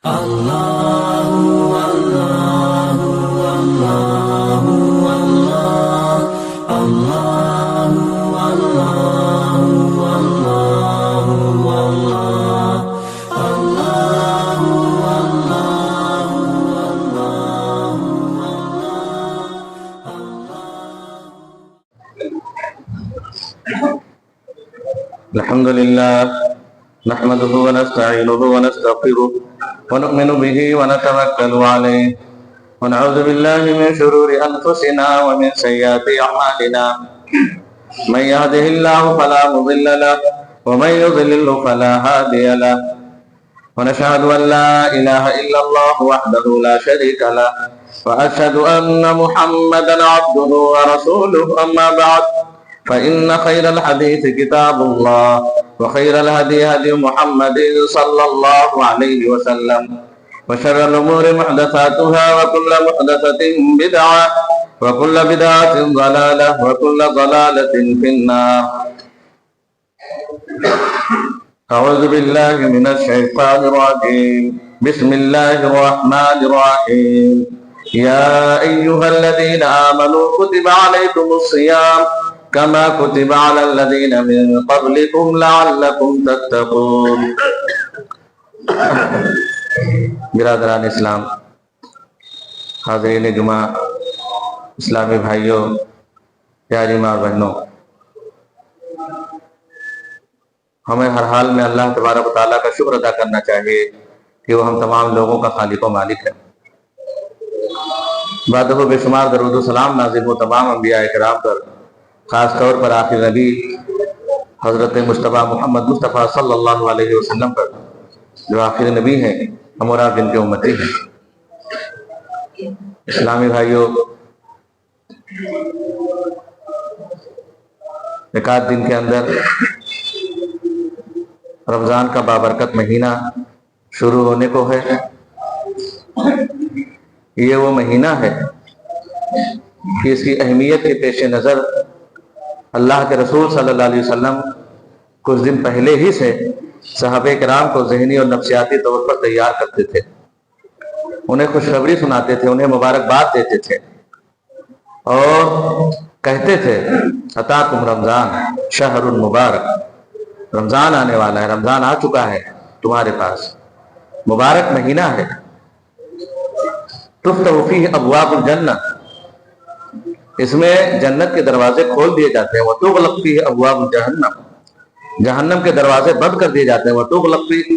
الحمد لله نحمده ونستعينه ونستغفره ونؤمن به ونتوكل عليه ونعوذ بالله من شرور أنفسنا ومن سيئات أعمالنا من يهده الله فلا مضل له ومن يضلل فلا هادي له ونشهد أن لا إله إلا الله وحده لا شريك له وأشهد أن محمدا عبده ورسوله أما بعد فإن خير الحديث كتاب الله وخير الهدي هدي محمد صلى الله عليه وسلم وشر الأمور محدثاتها وكل محدثة بدعة وكل بدعة ضلالة وكل ضلالة في النار. أعوذ بالله من الشيطان الرجيم. بسم الله الرحمن الرحيم. يا أيها الذين آمنوا كتب عليكم الصيام كما كتب على الذين من قبلكم لعلكم تتقون. برادران اسلام، حاضرین جمعہ، اسلامی بھائیوں، پیاری ماں بہنوں، ہمیں ہر حال میں اللہ تبارک و تعالیٰ کا شکر ادا کرنا چاہیے کہ وہ ہم تمام لوگوں کا خالق و مالک ہے. بعد وہ بے شمار درود و سلام نازل ہو تمام انبیاء کرام پر، خاص طور پر آخر نبی حضرت مصطفیٰ محمد مصطفیٰ صلی اللہ علیہ وسلم پر، جو آخر نبی ہیں، ہم اور آپ جن کے امتی ہیں. اسلامی بھائیوں، ایک آدھ دن کے اندر رمضان کا بابرکت مہینہ شروع ہونے کو ہے. یہ وہ مہینہ ہے کہ اس کی اہمیت کے پیش نظر اللہ کے رسول صلی اللہ علیہ وسلم کچھ دن پہلے ہی سے صحابہ کرام کو ذہنی اور نفسیاتی طور پر تیار کرتے تھے، انہیں خوشخبری سناتے تھے، انہیں مبارکباد دیتے تھے اور کہتے تھے اتاکم رمضان شہر مبارک، رمضان آنے والا ہے، رمضان آ چکا ہے تمہارے پاس، مبارک مہینہ ہے. تفتح فیہ ابواب الجنہ، اس میں جنت کے دروازے کھول دیے جاتے ہیں. وتغلق فیہ ابواب جہنم، جہنم کے دروازے بند کر دیے جاتے ہیں. وتغلق فیہ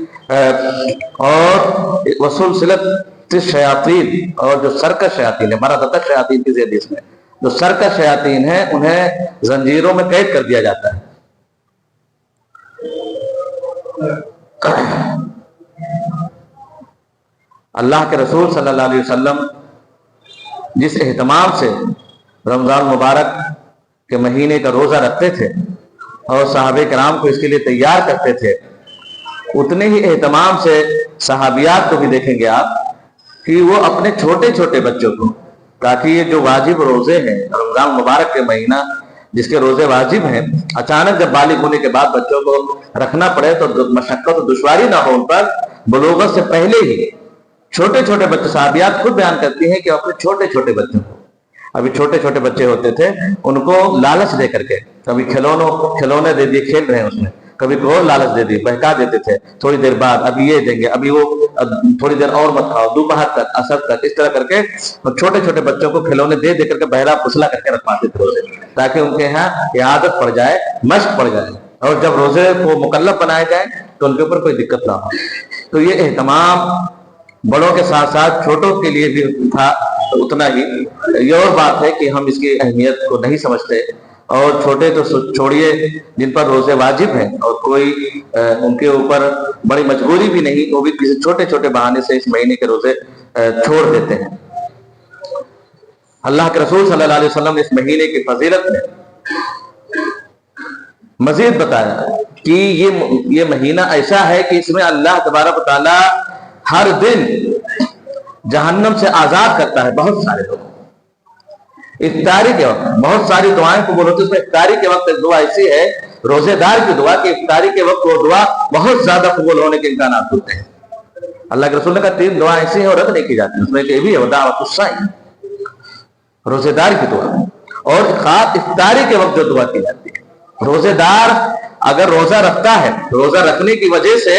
اور وسلسلۃ الشیاطین، اور جو سرکش شیاطین ہیں، مردۃ الشیاطین کی حدیث میں جو سرکش شیاطین ہیں انہیں زنجیروں میں قید کر دیا جاتا ہے. اللہ کے رسول صلی اللہ علیہ وسلم جس اہتمام سے رمضان مبارک کے مہینے کا روزہ رکھتے تھے اور صحابہ کرام کو اس کے لیے تیار کرتے تھے، اتنے ہی اہتمام سے صحابیات کو بھی دیکھیں گے آپ کہ وہ اپنے چھوٹے چھوٹے بچوں کو، تاکہ یہ جو واجب روزے ہیں رمضان مبارک کے مہینہ جس کے روزے واجب ہیں، اچانک جب بالغ ہونے کے بعد بچوں کو رکھنا پڑے تو مشقت و دشواری نہ ہو ان پر، بلوغت سے پہلے ہی چھوٹے چھوٹے بچے، صحابیات خود بیان کرتی ہیں کہ اپنے چھوٹے چھوٹے بچوں کو، ابھی چھوٹے چھوٹے بچے ہوتے تھے، ان کو لالچ دے کر کے، کبھی کھلونے دے دیے، کھیل رہے ہیں اس میں، کبھی کوئی اور لالچ دے دی، بہکا دیتے تھے، تھوڑی دیر بعد ابھی یہ دیں گے، ابھی وہ تھوڑی دیر اور مت کھاؤ، دوپہر تک، عصر تک، اس طرح کر کے چھوٹے چھوٹے بچوں کو کھلونے دے دے کر کے بہرا پھسلا کر کے رکھواتے تھے روزے، تاکہ ان کے یہاں یہ عادت پڑ جائے، مشق پڑ جائے، اور جب روزے کو مکلف بنائے جائیں تو ان کے اوپر کوئی دقت نہ ہو. تو یہ اہتمام بڑوں کے ساتھ ساتھ چھوٹوں کے لیے بھی تھا اتنا ہی. یہ اور بات ہے کہ ہم اس کی اہمیت کو نہیں سمجھتے، اور چھوٹے تو چھوڑیے جن پر روزے واجب ہیں اور کوئی ان کے اوپر بڑی مجبوری بھی نہیں، وہ بھی کسی چھوٹے چھوٹے بہانے سے اس مہینے کے روزے چھوڑ دیتے ہیں. اللہ کے رسول صلی اللہ علیہ وسلم نے اس مہینے کی فضیلت میں مزید بتایا کہ یہ مہینہ ایسا ہے کہ اس میں اللہ تبارک و تعالی ہر دن جہنم سے آزاد کرتا ہے بہت سارے لوگوں. افطاری کے وقت بہت ساری دعائیں قبول ہوتی ہیں، اس میں افطاری کے وقت ایک دعا ایسی ہے، روزے دار کی دعا، کہ افطاری کے وقت وہ دعا بہت زیادہ قبول ہونے کے امکانات ہوتے ہیں. اللہ کے رسول نے کہا 3 دعائیں ایسی ہیں اور رد نہیں کی جاتی، اس میں یہ بھی ہے دعوت الصائم، روزے دار کی دعا، اور خاص افطاری کے وقت جو دعا کی جاتی ہے۔ روزے دار اگر روزہ رکھتا ہے، روزہ رکھنے کی وجہ سے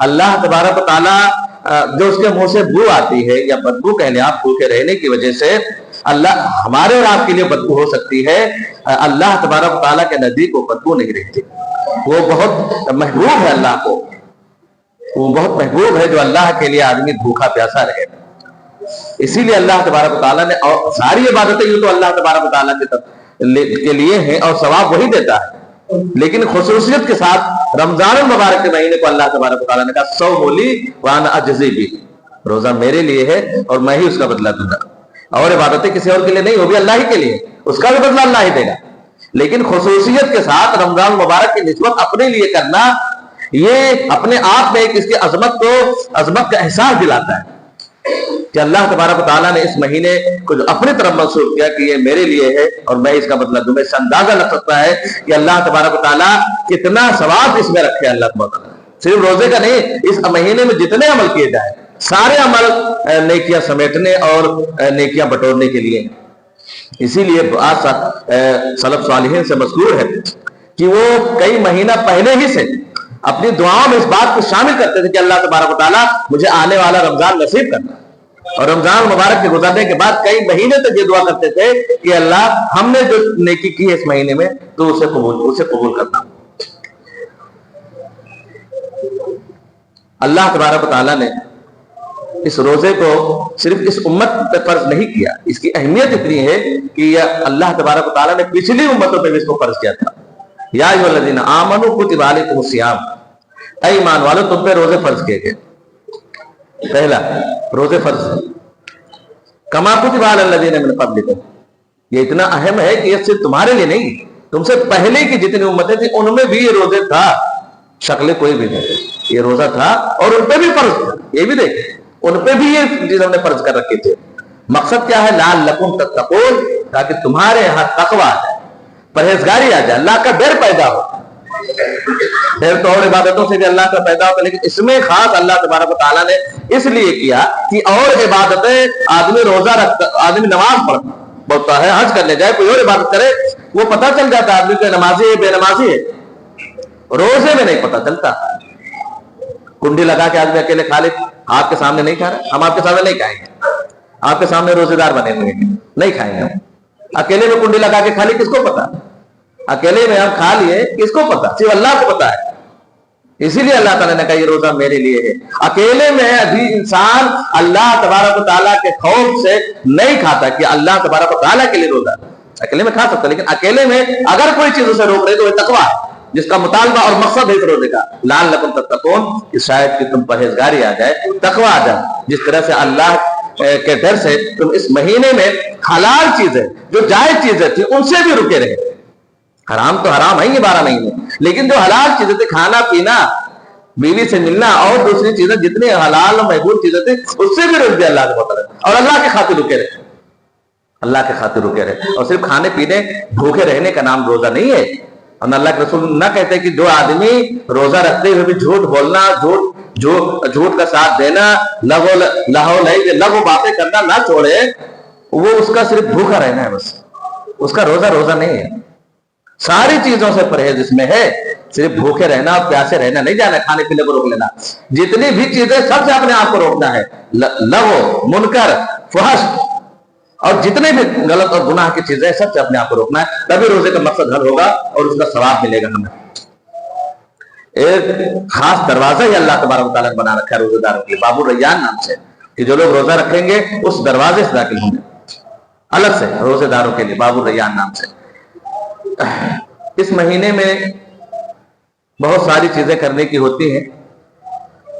اللہ تبارک و تعالیٰ جو اس کے منہ سے بو آتی ہے یا بدبو کہہ لیں آپ، بھوکے رہنے کی وجہ سے اللہ ہمارے اور آپ کے لیے بدبو ہو سکتی ہے، اللہ تبارک و تعالیٰ کے نزدیک وہ بدبو نہیں رہتی، وہ بہت محبوب ہے اللہ کو، وہ بہت محبوب ہے جو اللہ کے لیے آدمی بھوکا پیاسا رہے۔ اسی لیے اللہ تبارک و تعالیٰ نے، اور ساری عبادتیں یوں تو اللہ تبارک و تعالیٰ کے لیے ہیں اور ثواب وہی دیتا ہے، لیکن خصوصیت کے ساتھ رمضان المبارک کے مہینے کو اللہ تبارک و تعالیٰ نے کہا صوم لی وانا اجزی بھی، روزہ میرے لیے ہے اور میں ہی اس کا بدلہ دوں گا، اور عبادتیں کسی اور کے لیے نہیں، وہ بھی اللہ ہی کے لیے، اس کا بھی بدلہ اللہ ہی دے گا، لیکن خصوصیت کے ساتھ رمضان المبارک کی نسبت اپنے لیے کرنا، یہ اپنے آپ میں ایک اس کی عظمت کا احساس دلاتا ہے کہ اللہ تبارک و تعالیٰ نے اس مہینے کو جو اپنی طرف منسوخ کیا کہ یہ میرے لیے ہے اور میں اس کا بدلہ دوں گا۔ اس سے اندازہ لگ سکتا ہے کہ اللہ تبارک و تعالیٰ کتنا ثواب اس میں رکھے اللہ تبارک و تعالیٰ، صرف روزے کا نہیں، اس مہینے میں جتنے عمل کیے جائیں سارے عمل نیکیاں سمیٹنے اور نیکیاں بٹورنے کے لیے۔ اسی لیے سلف صالحین سے مذکور ہے کہ وہ کئی مہینہ پہلے ہی سے اپنی دعاؤں میں اس بات کو شامل کرتے تھے کہ اللہ تبارک و تعالیٰ مجھے آنے والا رمضان نصیب کرنا، اور رمضان مبارک کے گزرنے کے بعد کئی مہینے تک یہ دعا کرتے تھے کہ اللہ ہم نے جو نیکی کی ہے اس مہینے میں تو اسے قبول کرنا۔ اللہ تبارک و تعالیٰ نے اس روزے کو صرف اس امت پہ فرض نہیں کیا، اس کی اہمیت اتنی ہے کہ یہ اللہ تبارک و تعالیٰ نے پچھلی امتوں پہ بھی اس کو فرض کیا تھا۔ یا ایھا الذین آمنوا کتب علیکم الصیام، اے ایمان والو تم پہ روزے فرض کیے گئے۔ پہلا روزے فرض کما کتب علی الذین من قبلکم، یہ اتنا اہم ہے کہ یہ صرف تمہارے لیے نہیں، تم سے پہلے کی جتنی امتیں تھیں ان میں بھی یہ روزے تھا، شکل کوئی بھی نہیں، یہ روزہ تھا اور ان پہ بھی فرض تھا۔ یہ بھی دیکھیں ان پہ بھی یہ چیز ہم نے فرض کر رکھے تھے۔ مقصد کیا ہے؟ لعلکم تتقون، تاکہ تمہارے یہاں تقویٰ آ جائے، پرہیزگاری آ جائے، اللہ کا ڈر پیدا ہو۔ پھر تو اور عبادتوں سے بھی اللہ کا پیدا ہوتا ہے، لیکن اس میں خاص اللہ تبارک و تعالیٰ نے اس لیے کیا کہ اور عبادتیں آدمی روزہ رکھتا، آدمی نماز پڑھتا ہے، حج کرنے جائے، کوئی اور عبادت کرے، وہ پتہ چل جاتا ہے آدمی کہ نمازی ہے بے نمازی ہے، روزے میں نہیں پتہ چلتا۔ کنڈی لگا کے آدمی اکیلے کھا لے، آپ کے سامنے نہیں کھا رہے، ہم آپ کے سامنے نہیں کھائیں گے، آپ کے سامنے روزے دار بنے ہوئے نہیں کھائیں گے ہم۔ اکیلے میں کنڈی لگا کے کھا لی، کس کو پتا؟ اکیلے میں ہم کھا لیے، کس کو پتا؟ صرف اللہ کو پتا ہے۔ اسی لیے اللہ تعالیٰ نے کہا یہ روزہ میرے لیے ہے۔ اکیلے میں ابھی انسان اللہ تبارک و تعالیٰ کے خوف سے نہیں کھاتا کہ اللہ تبارک و تعالیٰ کے لیے روزہ، اکیلے میں کھا سکتا، لیکن اکیلے میں اگر کوئی چیز اسے روک رہے تو وہ تقویٰ ہے، جس کا مطالبہ اور مقصد ہے اس روزے کا لعلکم تتقون، کہ شاید کہ تم پرہیزگاری آ جائے، تقویٰ آ جائے، جس طرح سے اللہ کے ڈر سے تم اس مہینے میں حلال چیزیں جو جائز چیزیں تھیں ان سے بھی رکے رہے۔ حرام تو حرام ہے یہ 12 مہینے، لیکن جو حلال چیزیں تھیں، کھانا پینا، بیوی سے ملنا اور دوسری چیزیں جتنی حلال اور محبوب چیزیں تھیں اس سے بھی رک دیا اللہ کے مطلب، اور اللہ کے خاطر رکے رہے، اللہ کے خاطر رکے رہے۔ اور صرف کھانے پینے بھوکے رہنے کا نام روزہ نہیں ہے، اور اللہ کے رسول نہ کہتے کہ جو آدمی روزہ رکھتے ہوئے بھی جھوٹ بولنا، جھوٹ کا ساتھ دینا، لغو باتیں کرنا نہ چھوڑے، وہ اس کا صرف بھوکا رہنا ہے، بس اس کا روزہ نہیں ہے۔ ساری چیزوں سے پرہیز اس میں ہے، صرف بھوکے رہنا اور پیاسے رہنا نہیں جانا، کھانے پینے کو روک لینا، جتنی بھی چیزیں سب سے اپنے آپ کو روکنا ہے، لغو، منکر، فحش اور جتنے بھی غلط اور گناہ کی چیزیں سب سے اپنے آپ کو روکنا ہے، تبھی روزے کا مقصد حل ہوگا اور اس کا ثواب ملے گا ہمیں۔ ایک خاص دروازہ ہی اللہ تبارک و تعالیٰ نے بنا رکھا ہے روزے داروں کے لیے، باب الریان نام سے، کہ جو لوگ روزہ رکھیں گے اس دروازے سے داخل ہوں گے، الگ سے روزے داروں کے لیے باب الریان نام سے۔ اس مہینے میں بہت ساری چیزیں کرنے کی ہوتی ہیں،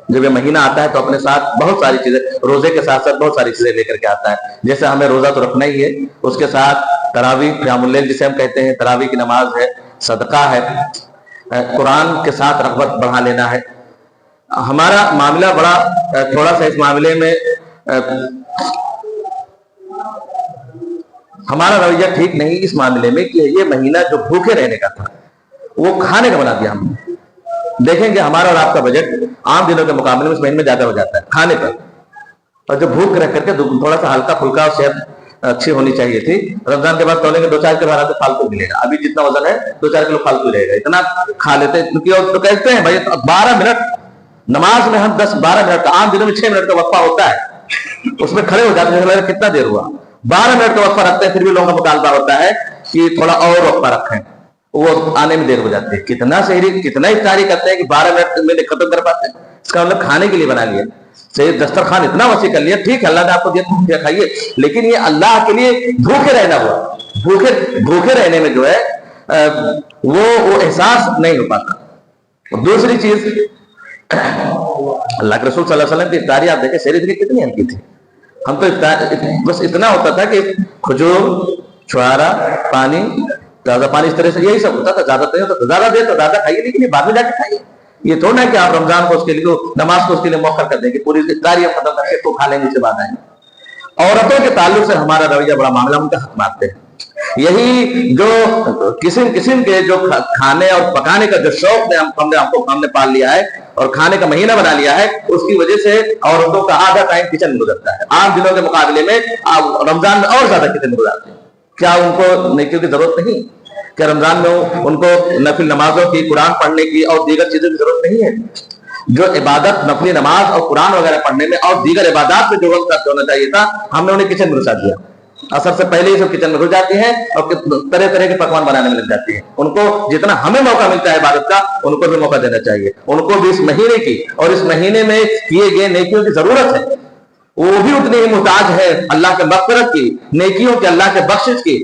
جب یہ مہینہ آتا ہے تو اپنے ساتھ بہت ساری چیزیں، روزے کے ساتھ ساتھ بہت ساری چیزیں لے کر کے آتا ہے، جیسے ہمیں روزہ تو رکھنا ہی ہے، اس کے ساتھ تراویح قیام اللیل جسے ہم کہتے ہیں، تراویح کی نماز ہے، صدقہ ہے، قرآن کے ساتھ رغبت بڑھا لینا ہے۔ ہمارا معاملہ بڑا تھوڑا سا اس معاملے میں ہمارا رویہ ٹھیک نہیں اس معاملے میں کہ یہ مہینہ جو بھوکے رہنے کا تھا وہ کھانے کا بنا دیا ہم نے، دیکھیں کہ ہمارا اور آپ کا بجٹ عام دنوں کے مقابلے میں اس مہینے میں زیادہ ہو جاتا ہے کھانے پر. اور جو بھوک رہ کر کے تھوڑا سا ہلکا پھلکا اور صحت اچھی ہونی چاہیے تھی, رمضان کے بعد تولیں گے 2-4 کلو حالات فالتو ملے گا. ابھی جتنا وزن ہے 2-4 کلو فالتو رہے گا, اتنا کھا لیتے تو کہتے ہیں بھائی 12 منٹ نماز میں ہم 10-12 منٹ کا, عام دنوں میں 6 منٹ کا وقفہ ہوتا ہے, اس میں کھڑے ہو جاتے ہیں, کتنا دیر ہوا, 12 منٹ کا وقفہ رکھتے ہیں, پھر بھی لوگوں کا مطالبہ ہوتا ہے کہ تھوڑا اور وقفہ رکھیں, وہ آنے میں دیر ہو جاتی ہے. کتنا سحری کتنا افطاری کرتے ہیں کہ 12 منٹ میں ختم کر پاتے ہیں. اس کا مطلب کھانے کے لیے بنا لیا, صحیح دسترخوان اتنا وسیع کر لیا, ٹھیک ہے اللہ نے آپ کو دیا کھائیے, لیکن یہ اللہ کے لیے بھوکے رہنا ہوا. بھوکے رہنے میں جو ہے وہ احساس نہیں ہو پاتا. دوسری چیز, اللہ کے رسول صلی اللہ علیہ وسلم کی افطاری آپ دیکھیں سحری کتنی ہلکی تھی. ہم تو بس اتنا ہوتا تھا کہ کھجور, چھہارا, پانی, تازہ پانی, اس طرح سے یہی سب ہوتا تھا. زیادہ نہیں ہوتا, زیادہ دے تو زیادہ کھائیے, لیکن یہ بعد میں جا کے کھائیے. یہ تو نہ کہ آپ رمضان کو اس کے لیے نماز کو اس کے لیے موقع کر دیں گے, پوری افطاری ہم ختم کر کے تو کھا لیں گے, اس کے بعد آئیں گے. عورتوں کے تعلق سے ہمارا رویہ بڑا معاملہ, ان کا حق مانتے ہیں. یہی جو قسم کے جو کھانے اور پکانے کا جو شوق ہم نے پال لیا ہے اور کھانے کا مہینہ بنا لیا ہے, اس کی وجہ سے عورتوں کا آدھا ٹائم کچن میں گزرتا ہے. عام دنوں کے مقابلے میں رمضان میں اور زیادہ کچن میں گزارتے ہیں. کیا ان کو نیکیوں کی ضرورت نہیں؟ کیا رمضان میں ان کو نفل نمازوں کی, قرآن پڑھنے کی اور دیگر چیزوں کی ضرورت نہیں ہے؟ جو عبادت نفلی نماز اور قرآن وغیرہ پڑھنے میں اور دیگر عبادات میں جو وقت ہونا چاہیے تھا, ہم نے انہیں کچن میں گھسا دیا. اثر سے پہلے ہی سب کچن میں گھس جاتی ہیں اور طرح طرح کے پکوان بنانے میں لگ جاتی ہیں. ان کو جتنا ہمیں موقع ملتا ہے عبادت کا, ان کو بھی موقع دینا چاہیے. ان کو بھی اس مہینے کی اور اس مہینے میں کیے گئے نیکیوں کی ضرورت ہے. وہ بھی اتنی ہی محتاج ہے اللہ کے مغفرت کی, نیکیوں کی, اللہ کے بخشش کی,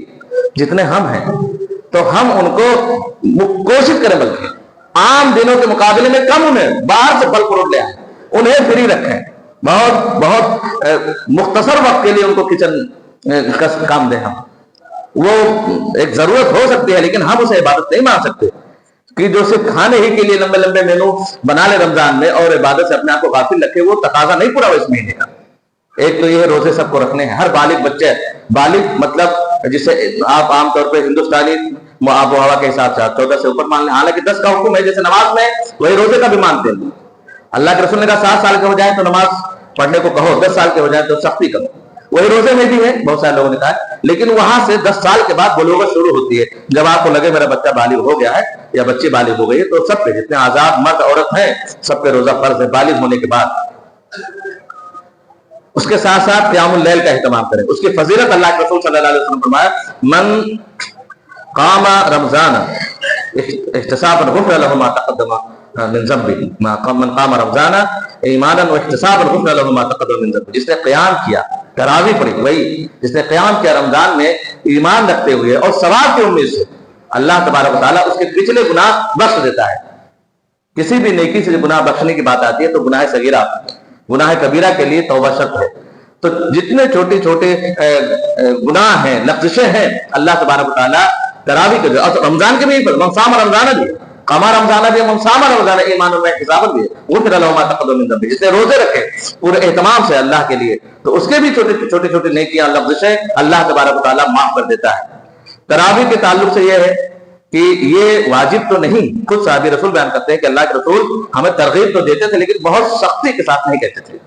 جتنے ہم ہیں. تو ہم ان کو کوشش کریں بلکہ عام دنوں کے مقابلے میں کم انہیں باہر سے پھل فروٹ لے آئیں, انہیں فری رکھیں, بہت مختصر وقت کے لیے ان کو کچن کا کام دیں. ہم وہ ایک ضرورت ہو سکتی ہے, لیکن ہم اسے عبادت نہیں مان سکتے کہ جو صرف کھانے ہی کے لیے لمبے لمبے مینو بنا لے رمضان میں اور عبادت سے اپنے آپ کو غافل رکھے. وہ تقاضا نہیں پورا ہوا اس مہینے کا. ایک تو یہ روزے سب کو رکھنے ہیں, ہر بالغ بچے, بالغ مطلب جسے آپ عام طور پہ ہندوستانی آب و ہوا کے حساب سے 14 سے اوپر مان لیں, حالانکہ 10 کا حکم ہے جیسے نماز میں, وہی روزے کا بھی مانتے ہیں. اللہ کے رسول نے کہا 7 سال کے ہو جائیں تو نماز پڑھنے کو کہو, 10 سال کے ہو جائیں تو سختی کرو. وہی روزے میں بھی ہے, بہت سارے لوگوں نے کہا, لیکن وہاں سے 10 سال کے بعد بلوغت شروع ہوتی ہے. جب آپ کو لگے میرا بچہ بالغ ہو گیا ہے یا بچی بالغ ہو گئی ہے, تو سب پہ جتنے آزاد مرد عورت ہیں سب پہ روزہ فرض ہے بالغ ہونے کے بعد. اس کے ساتھ ساتھ قیام اللیل کا اہتمام کریں. اس کی فضیلت اللہ کے رسول صلی اللہ علیہ وسلم فرمایا, من قام رمضان احتسابا غفر له ما تقدم من ذنبه, من قام رمضان ایمانا واحتسابا غفر له ما تقدم من ذنبه. جس نے قیام کیا, تراویح پڑھی, وہی جس نے قیام کیا رمضان میں ایمان رکھتے ہوئے اور ثواب کی امید سے, اللہ تبارک و تعالیٰ اس کے پچھلے گناہ بخش دیتا ہے. کسی بھی نیکی سے گناہ بخشنے کی بات آتی ہے تو گناہ صغیرہ, گناہ کبیرہ کے لیے توبہ شرط ہے. تو جتنے چھوٹے چھوٹے گناہ ہیں, لغزشیں ہیں, اللہ تبارک و تعالیٰ تراویح کے جو رمضان کے بھی من صام رمضان بھی, قام رمضان بھی, من صام رمضان ایمان و احتسابا بھی, غفر له ما تقدم من ذنبه. جس نے روزے رکھے پورے اہتمام سے اللہ کے لیے, تو اس کے بھی چھوٹے چھوٹے نیکیاں, لغزشیں اللہ تبارک و تعالیٰ معاف کر دیتا ہے. تراویح کے تعلق سے یہ ہے کہ یہ واجب تو نہیں. خود صحابی رسول بیان کرتے ہیں کہ اللہ کے رسول ہمیں ترغیب تو دیتے تھے, لیکن بہت سختی کے ساتھ نہیں کہتے تھے.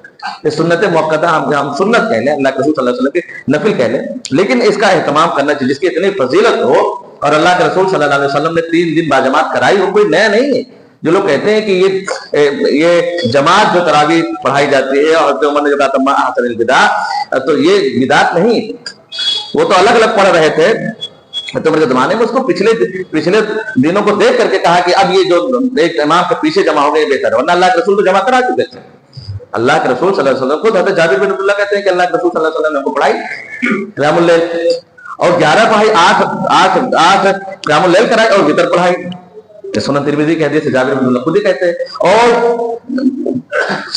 یہ سنت موقعہ ہم سنت کہہ لیں, اللہ کے رسول صلی اللہ علیہ وسلم کی نفل کہہ لیں, لیکن اس کا اہتمام کرنا چاہیے جس کی اتنی فضیلت ہو. اور اللہ کے رسول صلی اللہ علیہ وسلم نے 3 دن باجماعت کرائی ہو, کوئی نیا نہیں ہے. جو لوگ کہتے ہیں کہ یہ جماعت جو تراویح پڑھائی جاتی ہے, اور جو عمر نے جو کہا تھا احسن البدع, تو یہ بدعت نہیں, وہ تو الگ الگ پڑھ رہے تھے عمر کے زمانے میں. اس کو پچھلے دنوں کو دیکھ کر کے کہا کہ اب یہ جو ایک امام کے پیچھے جمع ہو گئے بہتر ہے, ورنہ اللہ کے رسول تو جمع کرا چکے تھے. اللہ کے رسول صلی اللہ علیہ وسلم خود حضرت جابر بن عبداللہ کہتے ہیں کہ اللہ کے رسول صلی اللہ علیہ وسلم نے ہم کو پڑھائی قیام اللیل, اور 11 پڑھائی, 8 قیام اللیل کرائی اور وتر پڑھائی. سنن ترمذی کے حدیث سے جابر بن عبداللہ خود ہی کہتے ہیں. اور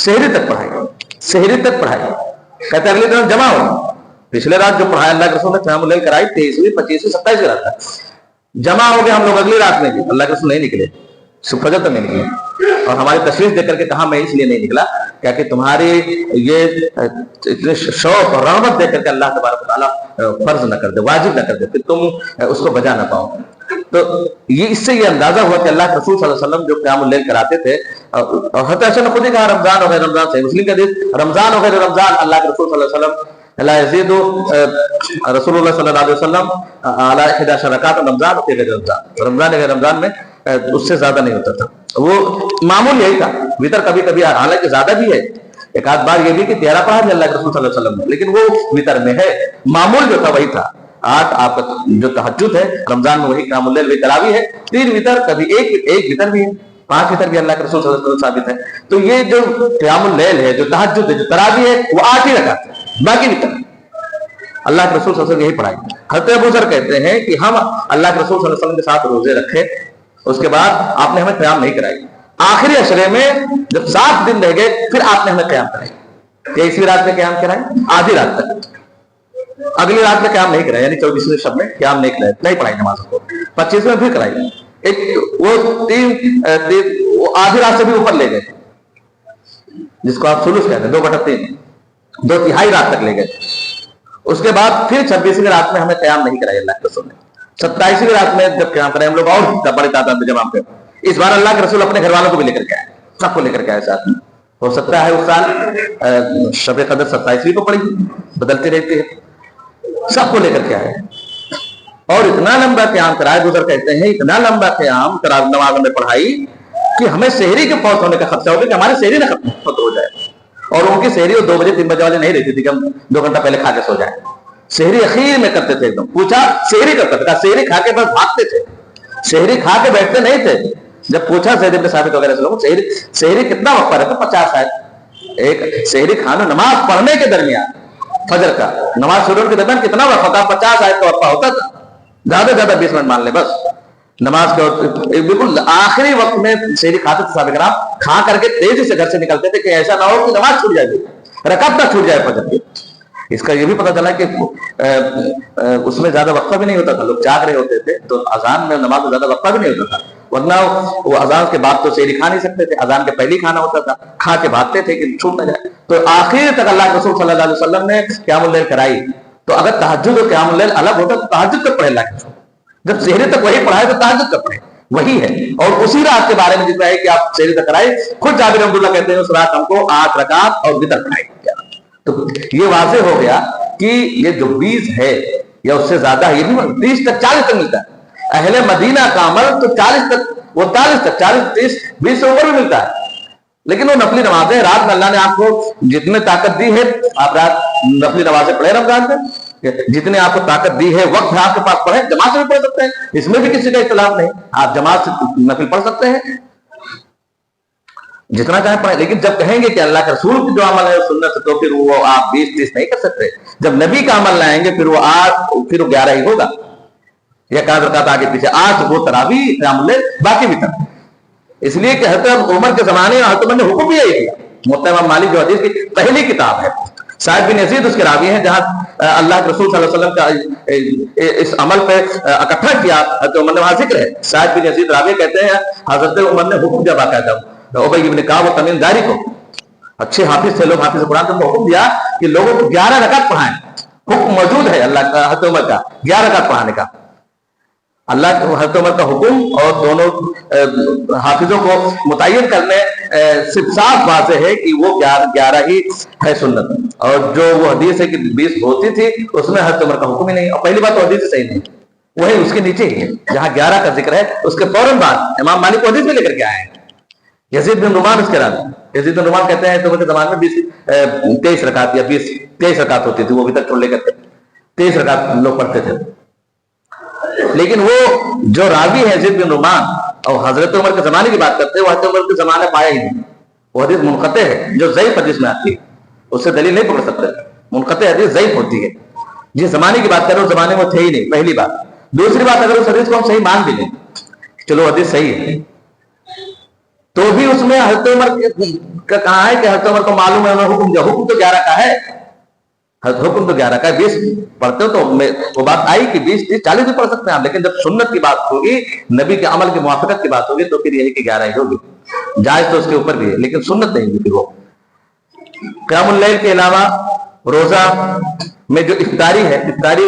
سحری تک پڑھائی, کہتے ہیں اگلی دن جمع ہو. پچھلے رات جو پڑھایا اللہ کے رسول نے قیام اللیل کرائی 23ویں 25ویں 27ویں رات تک, جمع ہو گئے ہم لوگ اگلی رات میں بھی. اللہ کے رسول نہیں نکلے, فجر تک نہیں نکلے. اور ہماری تشریف دیکھ کر کے کہا میں اس لیے نہیں نکلا کہ تمہاری یہ شوق اور رغبت دیکھ کر کے اللہ تبارک و تعالیٰ فرض نہ کر دے, واجب نہ کر دے, پھر تم اس کو بجا نہ پاؤ. تو یہ اس سے یہ اندازہ ہوا کہ اللہ کے رسول صلی اللہ علیہ وسلم جو قیام اللیل کراتے تھے، اور حضرت عائشہ نے خود ہی کہا رمضان و غیر رمضان، صحیح مسلم کا حدیث، رمضان و غیر رمضان اللہ کے رسول صلی اللہ علیہ وسلم لا یزید رسول اللہ صلی اللہ علیہ وسلم علی 11 رکعت رمضان و غیر رمضان، رمضان غیر رمضان میں اس سے زیادہ نہیں ہوتا تھا. وہ معمول یہی تھا. وطر کبھی کبھی حالانکہ زیادہ بھی ہے، ایک آدھ بار یہ بھی کہ 13 پڑھا اللہ کے رسول صلی اللہ علیہ وسلم نے، لیکن وہ وطر میں ہے. معمول جو تھا وہی تھا. 8 آپ کا جو تہجد ہے رمضان میں وہی قیام اللیل وہی تراویح ہے. 3 وطر، کبھی ایک وطر بھی ہے، 5 وطر بھی اللہ کے رسول صلی اللہ علیہ وسلم ثابت ہے. تو یہ جو قیام اللیل ہے، جو تہجد ہے، جو تراویح ہے، وہ 8 ہی رکعت ہے، باقی وطر اللہ کے رسول صلی اللہ علیہ وسلم یہی پڑھائی. حضرت ابو ذر کہتے ہیں کہ ہم اللہ کے رسول صلی اللہ علیہ وسلم کے ساتھ روزے رکھے، اس کے بعد آپ نے ہمیں قیام نہیں کرائی. آخری عشرے میں جب 7 دن رہ گئے پھر آپ نے ہمیں قیام کرائی. کہ اسی رات میں قیام کرائی، آدھی رات تک. اگلی رات میں قیام نہیں کرایا، یعنی 24ویں شب میں قیام نہیں کرایا، نہیں پڑھائی نماز کو. 25ویں پھر کرائی. وہ آدھی رات سے بھی اوپر لے گئے، جس کو آپ ثلث کہتے ہیں، 2/3، 2/3 رات تک لے گئے. اس کے بعد پھر 26ویں رات میں ہمیں قیام نہیں کرائی اللہ کے رسول نے. 27ویں رات میں جب قیام کرائے ہم لوگ اور بڑے تعداد میں جمع پہ. اس بار اللہ کے رسول اپنے گھر والوں کو بھی لے کر کے آئے، سب کو لے کر کے آئے ساتھ میں. ہو سکتا ہے اس سال شب قدر 27ویں کو پڑی، بدلتی رہتی ہے. سب کو لے کر کے آئے اور اتنا لمبا قیام کرائے. گزر کہتے ہیں اتنا لمبا قیام نماز میں پڑھائی کہ ہمیں سحری کے فوت ہونے کا خدشہ ہو گیا کہ ہمارے سحری نہ ختم ہو جائے. اور ان کی سحری 2 بجے 3 بجے والے نہیں رہتی تھی کہ ہم 2 گھنٹہ پہلے کھا کے سو جائیں. سحری اخیر میں کرتے تھے. ایک دم پوچھا سحری کرتا تھا، سحری کھا کے بس بھاگتے تھے، سحری کھا کے بیٹھتے نہیں تھے. جب پوچھا زید بن ثابت وغیرہ سے لوگوں سحری کتنا وقت رہتا؟ 50 آیت. ایک سحری کھانا نماز پڑھنے کے درمیان، فجر کا نماز شروع کے درمیان کتنا وقت ہوتا؟ 50 آیت کا وقفہ ہوتا تھا. زیادہ سے زیادہ 20 منٹ مان لیں بس. نماز کے بالکل آخری وقت میں سحری کھاتے تھے صحابہ کرام. کھا کر کے تیزی سے گھر سے نکلتے تھے کہ ایسا نہ ہو کہ نماز چھوٹ جائے، رکعت نہ چھوٹ جائے فجر کی. اس کا یہ بھی پتہ چلا کہ اس میں زیادہ وقفہ بھی نہیں ہوتا تھا، لوگ جاگ رہے ہوتے تھے تو اذان میں نماز میں زیادہ وقفہ بھی نہیں ہوتا تھا. ورنہ وہ اذان کے بعد تو سحری کھا نہیں سکتے تھے، اذان کے پہلے ہی کھانا ہوتا تھا. کھا کے بھاگتے تھے کہ چھوٹ نہ جائے. تو آخر تک اللہ کے رسول صلی اللہ علیہ وسلم نے قیام اللیل کرائی. تو اگر تہجد اور قیام اللیل الگ ہوتا تو تہجد تک پڑھے اللہ کے رسول. جب سحری تک وہی پڑھائے تو تہجد تک پڑھے وہی ہے. اور اسی رات کے بارے میں جتنا ہے کہ آپ سحری تک کرائے. خود جابر رحمۃ اللہ کہتے ہیں اس رات ہم کو 8 رکعت اور وتر پڑھائی. تو یہ واضح ہو گیا کہ یہ جو 20 ہے یا اس سے زیادہ ہے، یہ بھی 30 تک 40 تک ملتا ہے. اہل مدینہ کا عمل تو 40 تک، وہ 40 تک 40 30 20 سے اوپر بھی ملتا ہے. لیکن وہ نفلی نمازیں رات میں اللہ نے آپ کو جتنے طاقت دی ہے آپ رات نفلی نمازیں پڑھے رمضان میں. جتنے آپ کو طاقت دی ہے وقت ہے آپ کے پاس پڑھے. جماعت سے بھی پڑھ سکتے ہیں، اس میں بھی کسی کا اختلاف نہیں. آپ جماعت سے نفل پڑھ سکتے ہیں جتنا چاہیں پڑھیں. لیکن جب کہیں گے کہ اللہ کے رسول کی جو عمل ہے سنت تو پھر وہ آپ 20 30 نہیں کر سکتے. جب نبی کا عمل لائیں گے پھر وہ 8 پھر وہ 11 ہی ہوگا. یا ایک رکعت آگے پیچھے 8 وہ تراویح قیام اللیل باقی بھی تک. اس لیے کہ حضرت عمر کے زمانے میں حضرت عمر نے حکم بھی یہی دیا. موطا امام مالک جو حدیث کی پہلی کتاب ہے، سعد بن یزید اس کے راوی ہیں، جہاں اللہ کے رسول صلی اللہ علیہ وسلم کا اس عمل پہ اکٹھا کیا حضرت عمر نے وہاں ذکر ہے. سعد بن یزید راوی کہتے ہیں حضرت عمر نے حکم دیا باقاعدہ ابی بن کعب و تمیم داری کو، اچھے حافظ تھے لوگ، حافظ قرآن کو حکم دیا کہ لوگوں کو 11 رکعت پڑھائیں. حکم موجود ہے اللہ کا حضرت عمر کا 11 رکعت پڑھانے کا. اللہ کے حضرت عمر کا حکم اور دونوں حافظوں کو متعین کرنے صرف صاف واضح ہے کہ وہ 11 ہی ہے سنت. اور جو وہ حدیث ہے کہ 20 ہوتی تھی اس میں حضرت عمر کا حکم ہی نہیں. اور پہلی بات تو حدیث صحیح نہیں، وہی اس کے نیچے ہی ہے جہاں 11 کا ذکر ہے. اس کے فوراً بعد امام مالک کو حدیث میں لے کر کے آئے ہیں. یزید بن نعمان اس کے راوی. یزید بن نعمان کہتے ہیں تو کے زمانے میں 23 رکعت یا 23 رکعت ہوتی تھی. وہ بھی تک چھوڑ لے کر 23 رکعت لوگ پڑھتے تھے. لیکن وہ جو راوی ہے یزید بن نعمان اور حضرت عمر کے زمانے کی بات کرتے ہیں، وہ حضرت عمر کے زمانے پایا ہی نہیں. وہ حدیث منقطع ہے جو ضعیف حدیث میں آتی ہے، اس سے دلیل نہیں پکڑ سکتے. منقطع حدیث ضعیف ہوتی ہے. جس زمانے کی بات کریں اس زمانے میں تھے ہی نہیں، پہلی بات. دوسری بات اگر اس حدیث کو ہم صحیح مان بھی لیں، چلو حدیث صحیح ہے، تو بھی اس میں حضرت عمر کا کہا ہے کہ حضرت عمر کو معلوم ہے انہوں نے حکم دیا. حکم تو 11 کا ہے، حکم تو 11 کا ہے. 20 پڑھتے ہو تو وہ بات آئی کہ 20 30 40 بھی پڑھ سکتے ہیں آپ. لیکن جب سنت کی بات ہوگی، نبی کے عمل کی موافقت کی بات ہوگی تو پھر یہی کہ 11 ہی ہوگی. جائز تو اس کے اوپر بھی ہے لیکن سنت نہیں ہوگی. وہ قیام اللیل کے علاوہ روزہ میں جو افطاری ہے، افطاری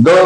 2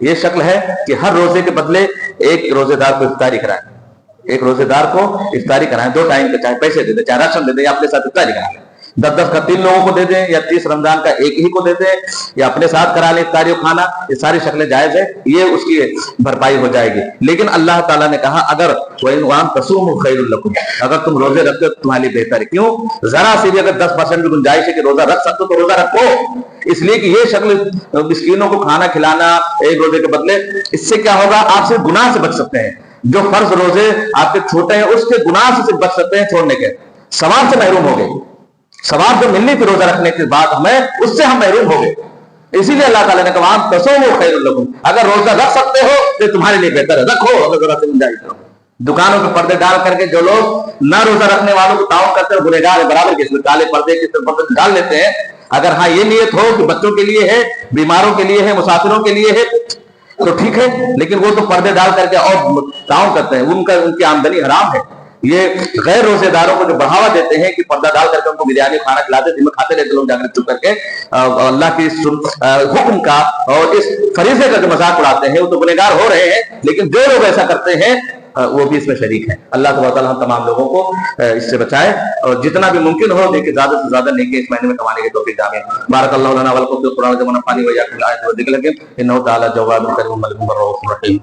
یہ شکل ہے کہ ہر روزے کے بدلے ایک روزے دار کو افطاری کرائیں، ایک روزے دار کو افطاری کرائیں، 2 ٹائم کا، چاہے پیسے دے دیں، چاہے راشن دے دیں، یا اپنے ساتھ افطاری کرائیں، 10 کا 3 لوگوں کو دے دیں، یا 30 رمضان کا ایک ہی کو دے دیں، یا اپنے ساتھ کرا لیں افطاری و کھانا، یہ ساری شکلیں جائز ہے، یہ اس کی بھرپائی ہو جائے گی۔ لیکن اللہ تعالیٰ نے کہا اگر وَإِنْ تَصُومُوا خَيْرٌ لَكُمْ، اگر تم روزے رکھتے ہو تو تمہارے لیے بہتر ہے۔ کیوں؟ ذرا سی بھی اگر 10% بھی گنجائش ہے کہ روزہ رکھ سکتے ہو تو روزہ رکھو، اس لیے کہ یہ شکل مسکینوں کو کھانا کھلانا ایک روزے کے بدلے، اس سے کیا ہوگا؟ آپ سے گناہ سے بچ سکتے ہیں، جو فرض روزے آپ کے چھوٹے ہیں اس کے گناہ سے بچ سکتے ہیں چھوڑنے کے، ثواب سے محروم ہو گئے، ثواب جو ملنی تھی روزہ رکھنے کے بعد ہمیں، اس سے ہم محروم ہو گئے۔ اسی لیے اللہ تعالیٰ نے کہا تصوموا خیر لکم، اگر روزہ رکھ سکتے ہو تو تمہارے لیے بہتر ہے، رکھو اگر ذرا سے گنجائش ہو۔ دکانوں کے پردے ڈال کر کے جو لوگ نہ روزہ رکھنے والوں کو تعاون کرتے ہیں گنہگار برابر کے، اس میں کالے پردے کے پردے ڈال لیتے ہیں۔ اگر ہاں یہ نیت ہو کہ بچوں کے لیے ہے، بیماروں کے لیے ہے، مسافروں کے لیے ہے تو ٹھیک ہے، لیکن وہ تو پردے ڈال کر کے اور تعاون کرتے ہیں، ان کی آمدنی حرام ہے۔ یہ غیر روزے داروں کو جو بڑھاوا دیتے ہیں کہ پردہ ڈال کر کے ان کو بریانی کھانا کھلاتے ہیں، کھاتے رہتے لوگ جا کر چپ کر کے، اللہ کی حکم کا اور اس فریضے کا جو مذاق اڑاتے ہیں، وہ تو گنہگار ہو رہے ہیں، لیکن جو لوگ ایسا کرتے ہیں وہ بھی اس میں شریک ہیں۔ اللہ تبارک و تعالیٰ ہم تمام لوگوں کو اس سے بچائے، اور جتنا بھی ممکن ہو دیکھیں زیادہ سے زیادہ نیکی اس مہینے میں کمانے کی توفیق دے۔ بارک اللہ لنا ولکم فی القرآن العظیم ونفعني وإياكم بالآیات والذکر الحکیم، انہ تعالی جواد کریم ملک رؤوف رحیم۔